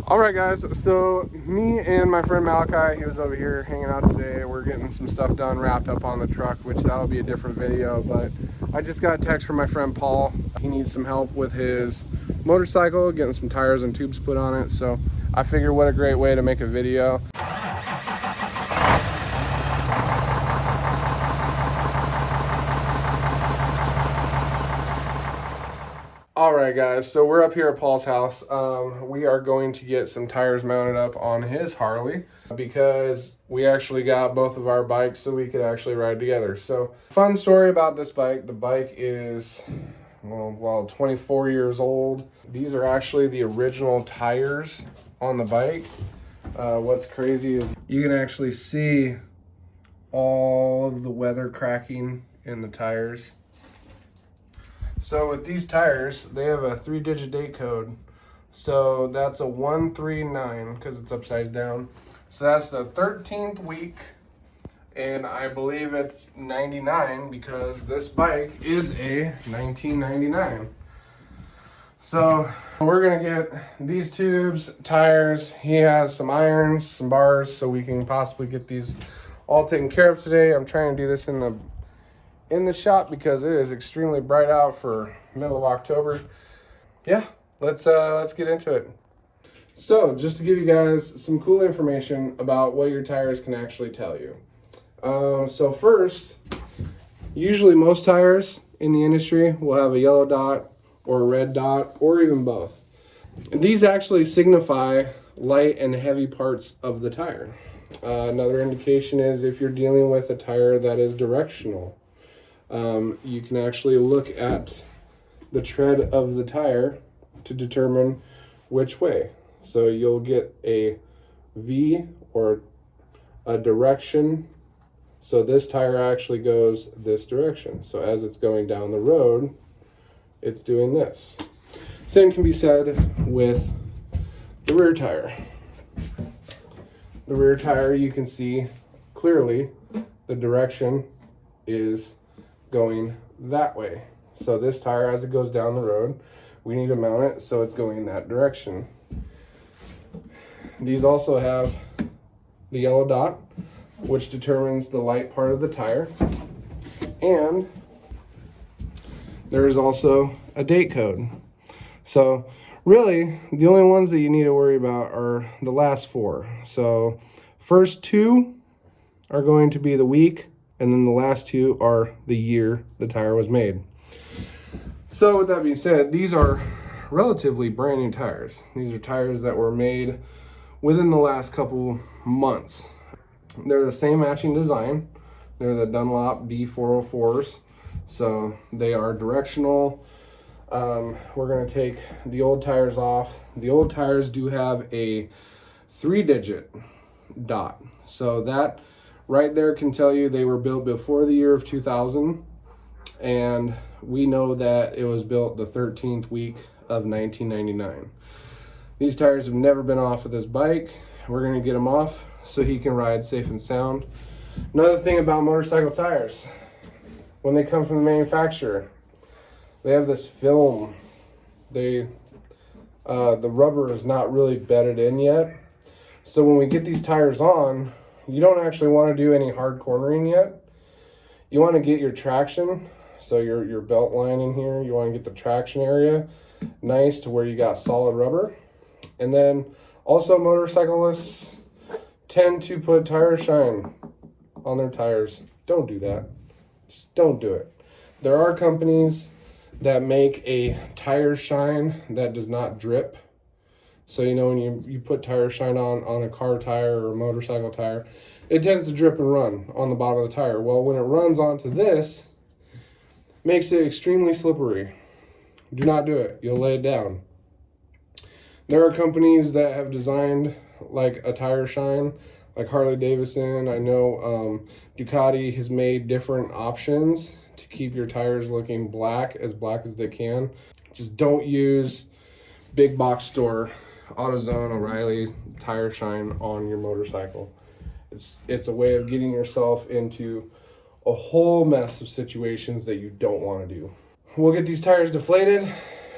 All right, guys, so me and my friend Malachi, he was over here hanging out today. We're getting some stuff done, wrapped up on the truck, which that'll be a different video, but I just got a text from my friend Paul. He needs some help with his motorcycle, getting some tires and tubes put on it, so I figured what a great way to make a video. All right, guys, so we're up here at Paul's house. We are going to get some tires mounted up on his Harley because we actually got both of our bikes so we could actually ride together. So, fun story about this bike. The bike is, well, 24 years old. These are actually the original tires on the bike. What's crazy is you can actually see all of the weather cracking in the tires. So with these tires, they have a 3-digit date code. So that's a 139 because it's upside down. So that's the 13th week. And I believe it's 99 because this bike is a 1999. So we're going to get these tubes, tires. He has some irons, some bars, so we can possibly get these all taken care of today. I'm trying to do this in the shop because it is extremely bright out for middle of October. Yeah, let's get into it. So just to give you guys some cool information about what your tires can actually tell you. So first, usually most tires in the industry will have a yellow dot or a red dot or even both. And these actually signify light and heavy parts of the tire. Another indication is if you're dealing with a tire that is directional. You can actually look at the tread of the tire to determine which way. So you'll get a V or a direction. So this tire actually goes this direction. So as it's going down the road, it's doing this. Same can be said with the rear tire. The rear tire, you can see clearly the direction is going that way. So this tire, as it goes down the road, we need to mount it so it's going in that direction. These also have the yellow dot, which determines the light part of the tire, and there is also a date code. So really the only ones that you need to worry about are the last four. So first two are going to be the week, and then the last two are the year the tire was made. So with that being said, these are relatively brand new tires. These are tires that were made within the last couple months. They're the same matching design. They're the Dunlop D404s. So they are directional. We're going to take the old tires off. The old tires do have a 3-digit dot. So that right there can tell you they were built before the year of 2000, and we know that it was built the 13th week of 1999. These tires have never been off of this bike. We're going to get them off so he can ride safe and sound. Another thing about motorcycle tires, when they come from the manufacturer, they have this film. The rubber is not really bedded in yet. So when we get these tires on, you don't actually want to do any hard cornering yet. You want to get your traction, so your belt line in here, you want to get the traction area nice to where you got solid rubber. And then also motorcyclists tend to put tire shine on their tires. Don't do that. Just don't do it. There are companies that make a tire shine that does not drip. So, you know, when you put tire shine on a car tire or a motorcycle tire, it tends to drip and run on the bottom of the tire. Well, when it runs onto this, it makes it extremely slippery. Do not do it. You'll lay it down. There are companies that have designed like a tire shine, like Harley Davidson. I know Ducati has made different options to keep your tires looking black as they can. Just don't use big box store AutoZone, O'Reilly tire shine on your motorcycle. It's a way of getting yourself into a whole mess of situations that you don't want to do. We'll get these tires deflated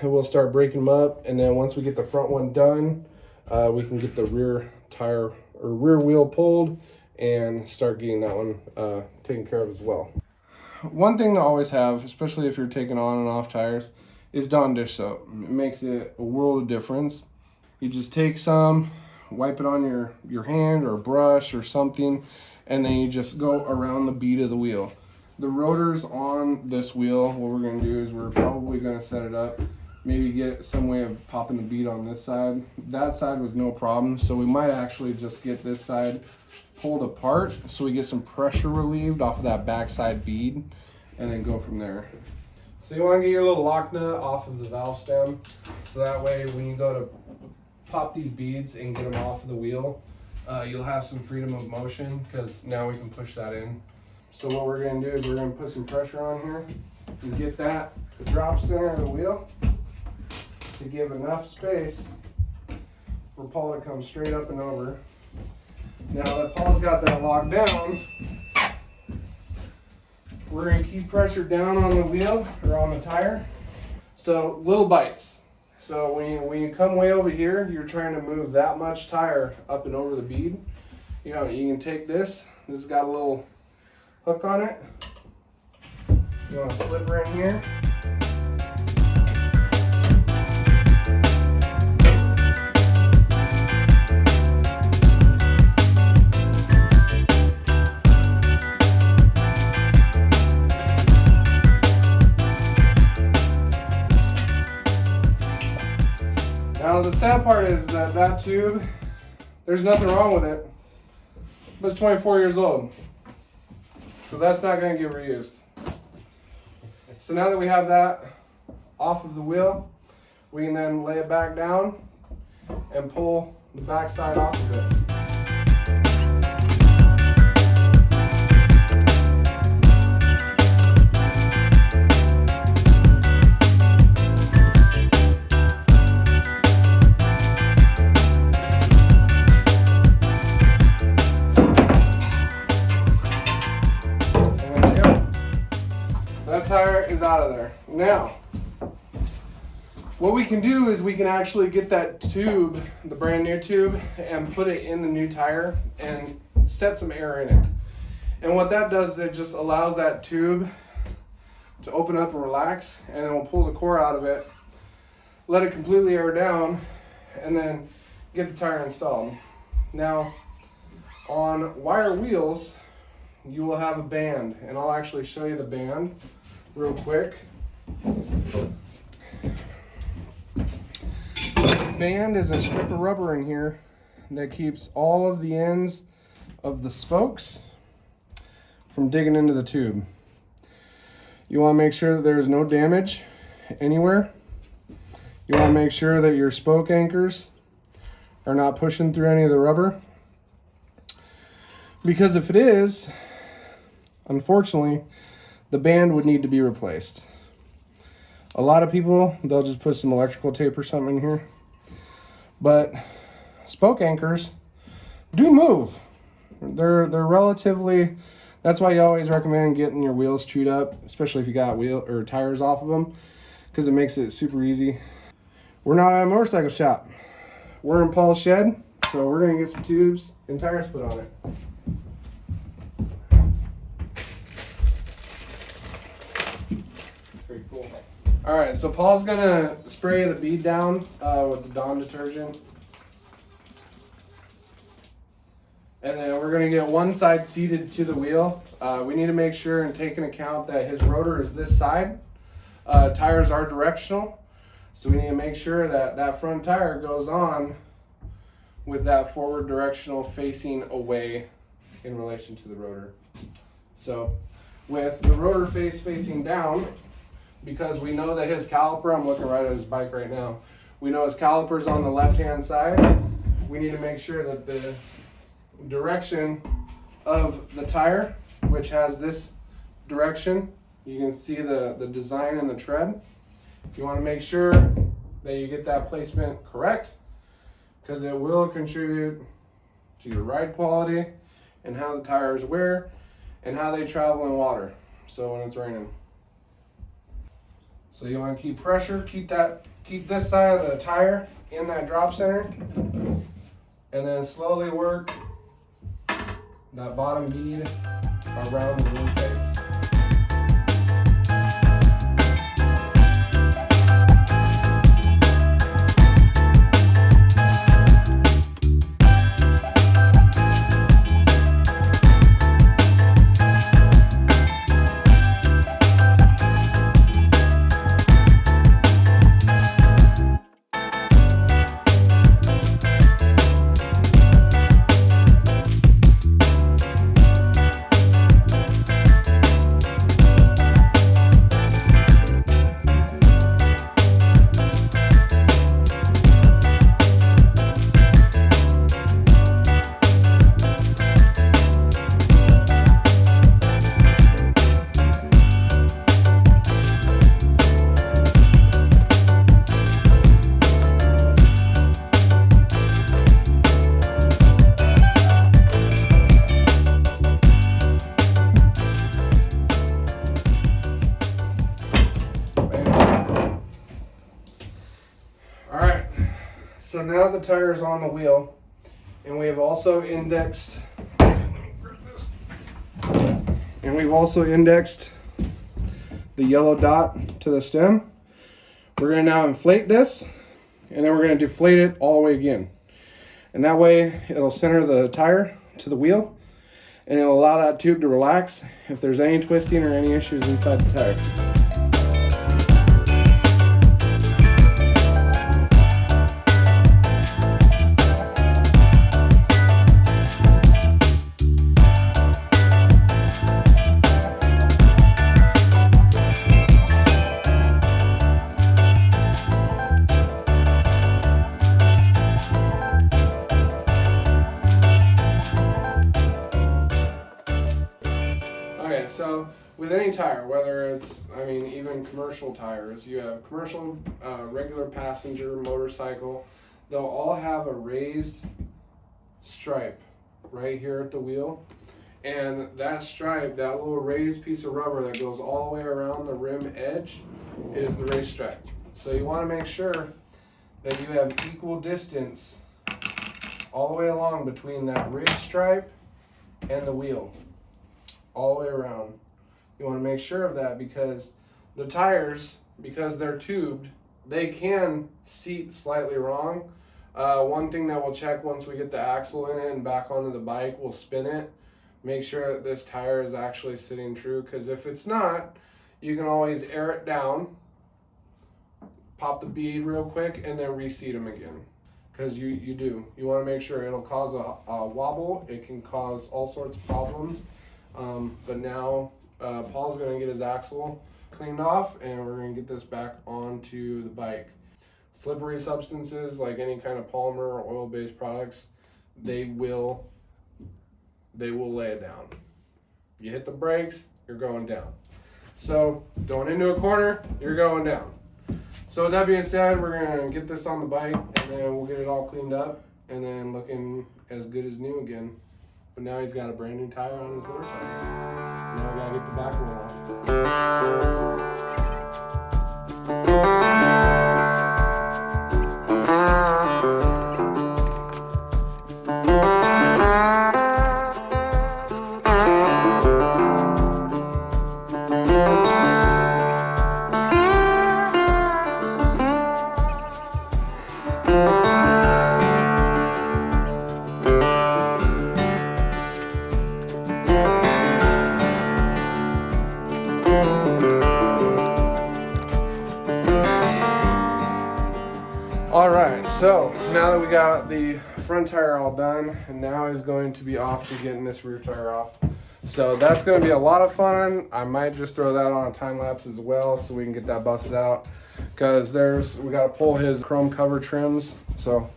and we'll start breaking them up, and then once we get the front one done, we can get the rear tire or rear wheel pulled and start getting that one taken care of as well. One thing to always have, especially if you're taking on and off tires, is Dawn dish soap. It makes it a world of difference. You just take some, wipe it on your hand or a brush or something, and then you just go around the bead of the wheel. The rotors on this wheel, what we're going to do is we're probably going to set it up, maybe get some way of popping the bead on this side. That side was no problem, so we might actually just get this side pulled apart so we get some pressure relieved off of that backside bead, and then go from there. So you want to get your little lock nut off of the valve stem, so that way when you go to pop these beads and get them off of the wheel, you'll have some freedom of motion, because now we can push that in. So what we're going to do is we're going to put some pressure on here and get that the drop center of the wheel to give enough space for Paul to come straight up and over. Now that Paul's got that locked down, we're going to keep pressure down on the wheel or on the tire. So little bites. So when you come way over here, you're trying to move that much tire up and over the bead. You know, you can take this. This has got a little hook on it. You want to slip her in here. Now the sad part is that tube, there's nothing wrong with it, but it's 24 years old. So that's not going to get reused. So now that we have that off of the wheel, we can then lay it back down and pull the back side off of it. Tire is out of there. Now, what we can do is we can actually get that tube, the brand new tube, and put it in the new tire and set some air in it. And what that does is it just allows that tube to open up and relax, and then we'll pull the core out of it, let it completely air down, and then get the tire installed. Now, on wire wheels, you will have a band, and I'll actually show you the band real quick. Band is a strip of rubber in here that keeps all of the ends of the spokes from digging into the tube. You want to make sure that there's no damage anywhere. You want to make sure that your spoke anchors are not pushing through any of the rubber, because if it is, unfortunately, the band would need to be replaced. A lot of people, they'll just put some electrical tape or something in here. But spoke anchors do move. They're relatively, that's why you always recommend getting your wheels chewed up, especially if you got wheel or tires off of them, because it makes it super easy. We're not at a motorcycle shop. We're in Paul's shed, so we're gonna get some tubes and tires put on it. Cool. All right, so Paul's gonna spray the bead down with the Dawn detergent. And then we're gonna get one side seated to the wheel. We need to make sure and take into account that his rotor is this side. Tires are directional, so we need to make sure that that front tire goes on with that forward directional facing away in relation to the rotor. So with the rotor face facing down, because we know that his caliper, I'm looking right at his bike right now, we know his caliper's on the left-hand side. We need to make sure that the direction of the tire, which has this direction, you can see the design and the tread. You want to make sure that you get that placement correct, because it will contribute to your ride quality and how the tires wear and how they travel in water, so when it's raining. So you want to keep pressure, keep that keep this side of the tire in that drop center, and then slowly work that bottom bead around the wing face. So now the tire is on the wheel, and we have also indexed. The yellow dot to the stem. We're going to now inflate this, and then we're going to deflate it all the way again. And that way it'll center the tire to the wheel, and it'll allow that tube to relax if there's any twisting or any issues inside the tire. So with any tire, whether it's, even commercial tires, you have commercial, regular passenger, motorcycle, they'll all have a raised stripe right here at the wheel. And that stripe, that little raised piece of rubber that goes all the way around the rim edge is the raised stripe. So you want to make sure that you have equal distance all the way along between that raised stripe and the wheel. All the way around. You want to make sure of that because the tires, because they're tubed, they can seat slightly wrong. One thing that we'll check once we get the axle in it and back onto the bike, we'll spin it. Make sure that this tire is actually sitting true, because if it's not, you can always air it down, pop the bead real quick, and then reseat them again. Because you want to make sure it'll cause a wobble. It can cause all sorts of problems. But now Paul's going to get his axle cleaned off, and we're going to get this back onto the bike. Slippery substances like any kind of polymer or oil-based products, they will lay it down. You hit the brakes, you're going down. So going into a corner, you're going down. So with that being said, we're going to get this on the bike, and then we'll get it all cleaned up and then looking as good as new again. But now he's got a brand new tire on his motorcycle. Now I gotta get the back one off. Alright, so now that we got the front tire all done, and now is going to be off to getting this rear tire off. So that's going to be a lot of fun. I might just throw that on a time lapse as well so we can get that busted out, because we got to pull his chrome cover trims. So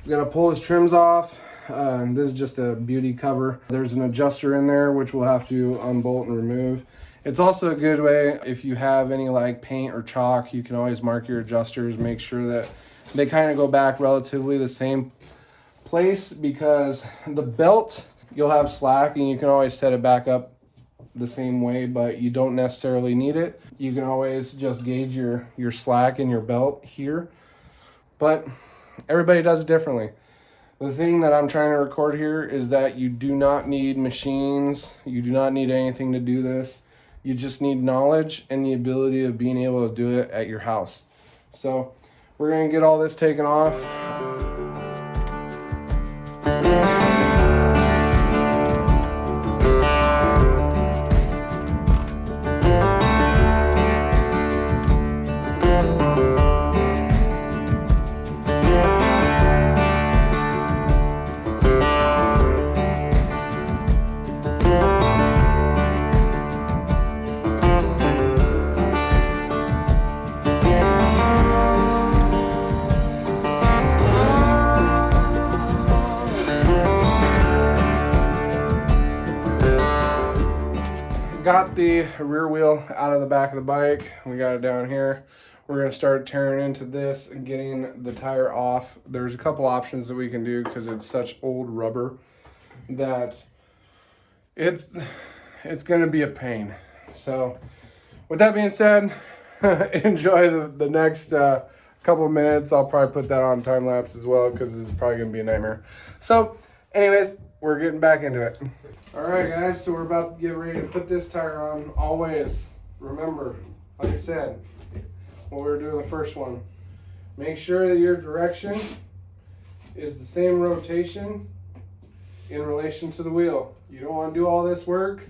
we got to pull his trims off. This is just a beauty cover. There's an adjuster in there which we'll have to unbolt and remove. It's also a good way, if you have any like paint or chalk, you can always mark your adjusters, make sure that they kind of go back relatively the same place, because the belt, you'll have slack and you can always set it back up the same way, but you don't necessarily need it. You can always just gauge your slack in your belt here, but everybody does it differently. The thing that I'm trying to record here is that you do not need machines. You do not need anything to do this. You just need knowledge and the ability of being able to do it at your house. So we're going to get all this taken off. Got the rear wheel out of the back of the bike. We got it down here. We're going to start tearing into this and getting the tire off. There's a couple options that we can do because it's such old rubber that it's going to be a pain. So with that being said, enjoy the next couple of minutes. I'll probably put that on time lapse as well because this is probably going to be a nightmare. So anyways, we're getting back into it. All right, guys, so we're about to get ready to put this tire on. Always remember, like I said, when we were doing the first one, make sure that your direction is the same rotation in relation to the wheel. You don't want to do all this work,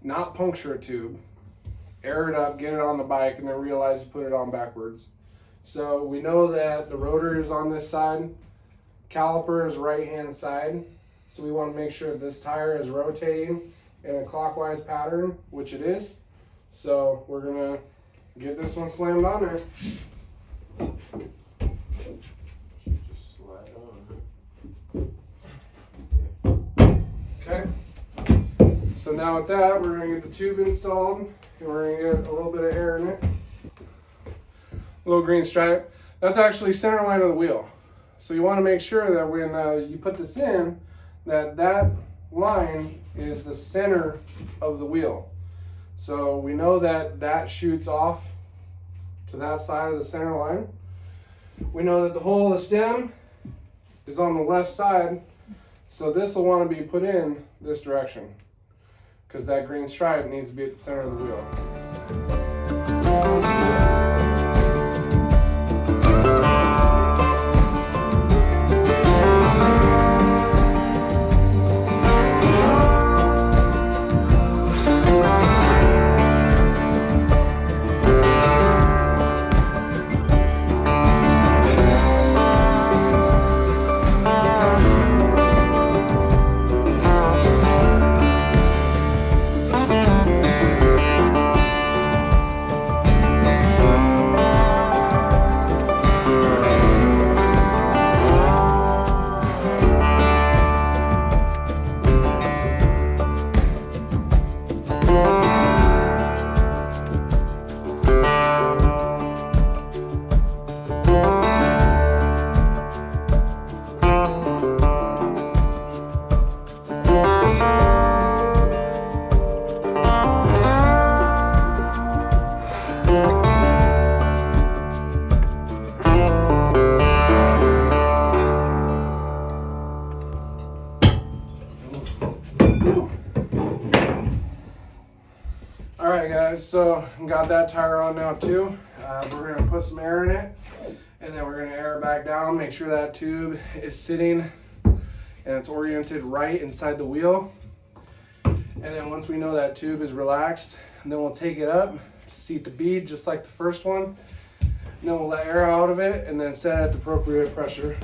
not puncture a tube, air it up, get it on the bike, and then realize you put it on backwards. So we know that the rotor is on this side, caliper is right-hand side. So we want to make sure this tire is rotating in a clockwise pattern, which it is. So we're going to get this one slammed on there. Just slide on. Okay. So now with that, we're going to get the tube installed and we're going to get a little bit of air in it. Little green stripe. That's actually center line of the wheel. So you want to make sure that when you put this in, that line is the center of the wheel. So we know that shoots off to that side of the center line. We know that the hole of the stem is on the left side, so this will want to be put in this direction because that green stripe needs to be at the center of the wheel. So got that tire on now too. We're going to put some air in it and then we're going to air it back down, make sure that tube is sitting and it's oriented right inside the wheel. And then once we know that tube is relaxed, and then we'll take it up, seat the bead just like the first one, and then we'll let air out of it and then set it at the appropriate pressure.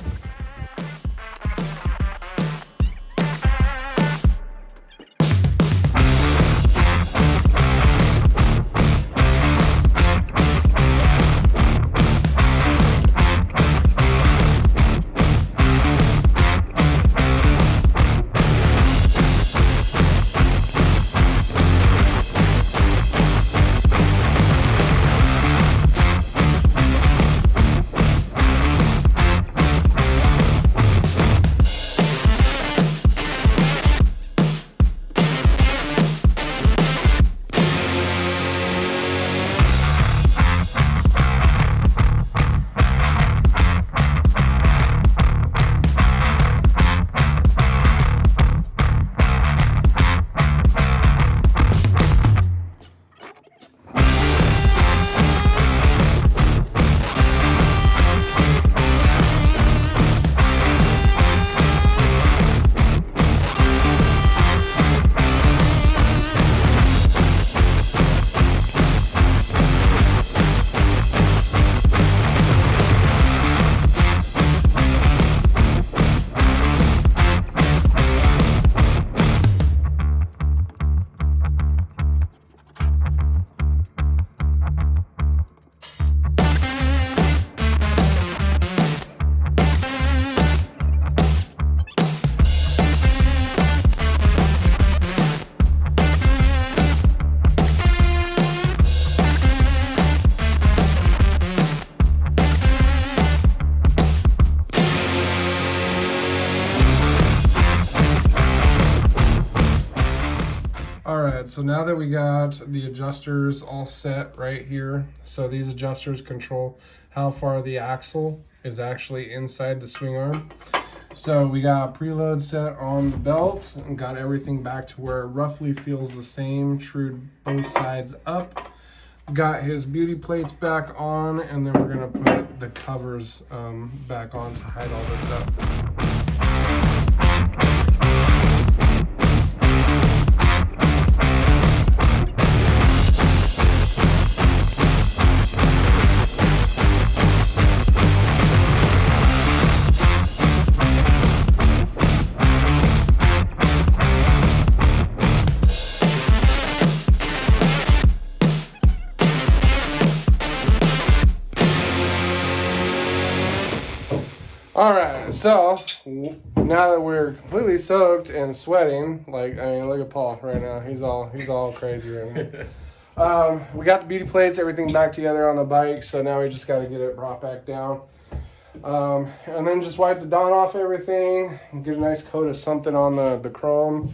right, so now that we got the adjusters all set right here, so these adjusters control how far the axle is actually inside the swing arm. So we got preload set on the belt and got everything back to where it roughly feels the same, true both sides up. Got his beauty plates back on, and then we're gonna put the covers back on to hide all this up. All right, so now that we're completely soaked and sweating, like, I mean, look at Paul right now. He's all crazy right now. We got the beauty plates, everything back together on the bike, so now we just got to get it brought back down. And then just wipe the Dawn off everything and get a nice coat of something on the chrome,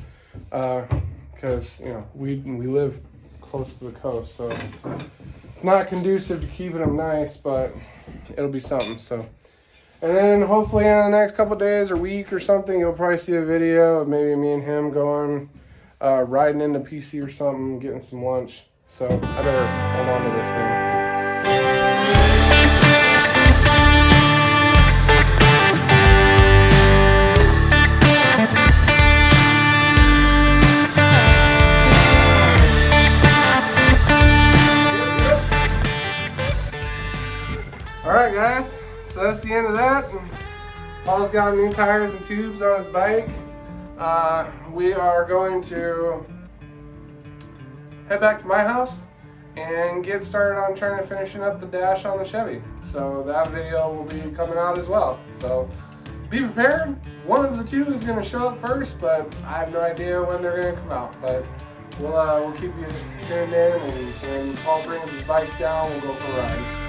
because, you know, we live close to the coast, so it's not conducive to keeping them nice, but it'll be something, so. And then hopefully in the next couple days or week or something, you'll probably see a video of maybe me and him going riding into PC or something, getting some lunch. So I better hold on to this thing. All right, guys. So that's the end of that. Paul's got new tires and tubes on his bike. We are going to head back to my house and get started on trying to finishing up the dash on the Chevy. So that video will be coming out as well. So be prepared. One of the two is going to show up first, but I have no idea when they're going to come out. But we'll keep you tuned in, and when Paul brings his bikes down, we'll go for a ride.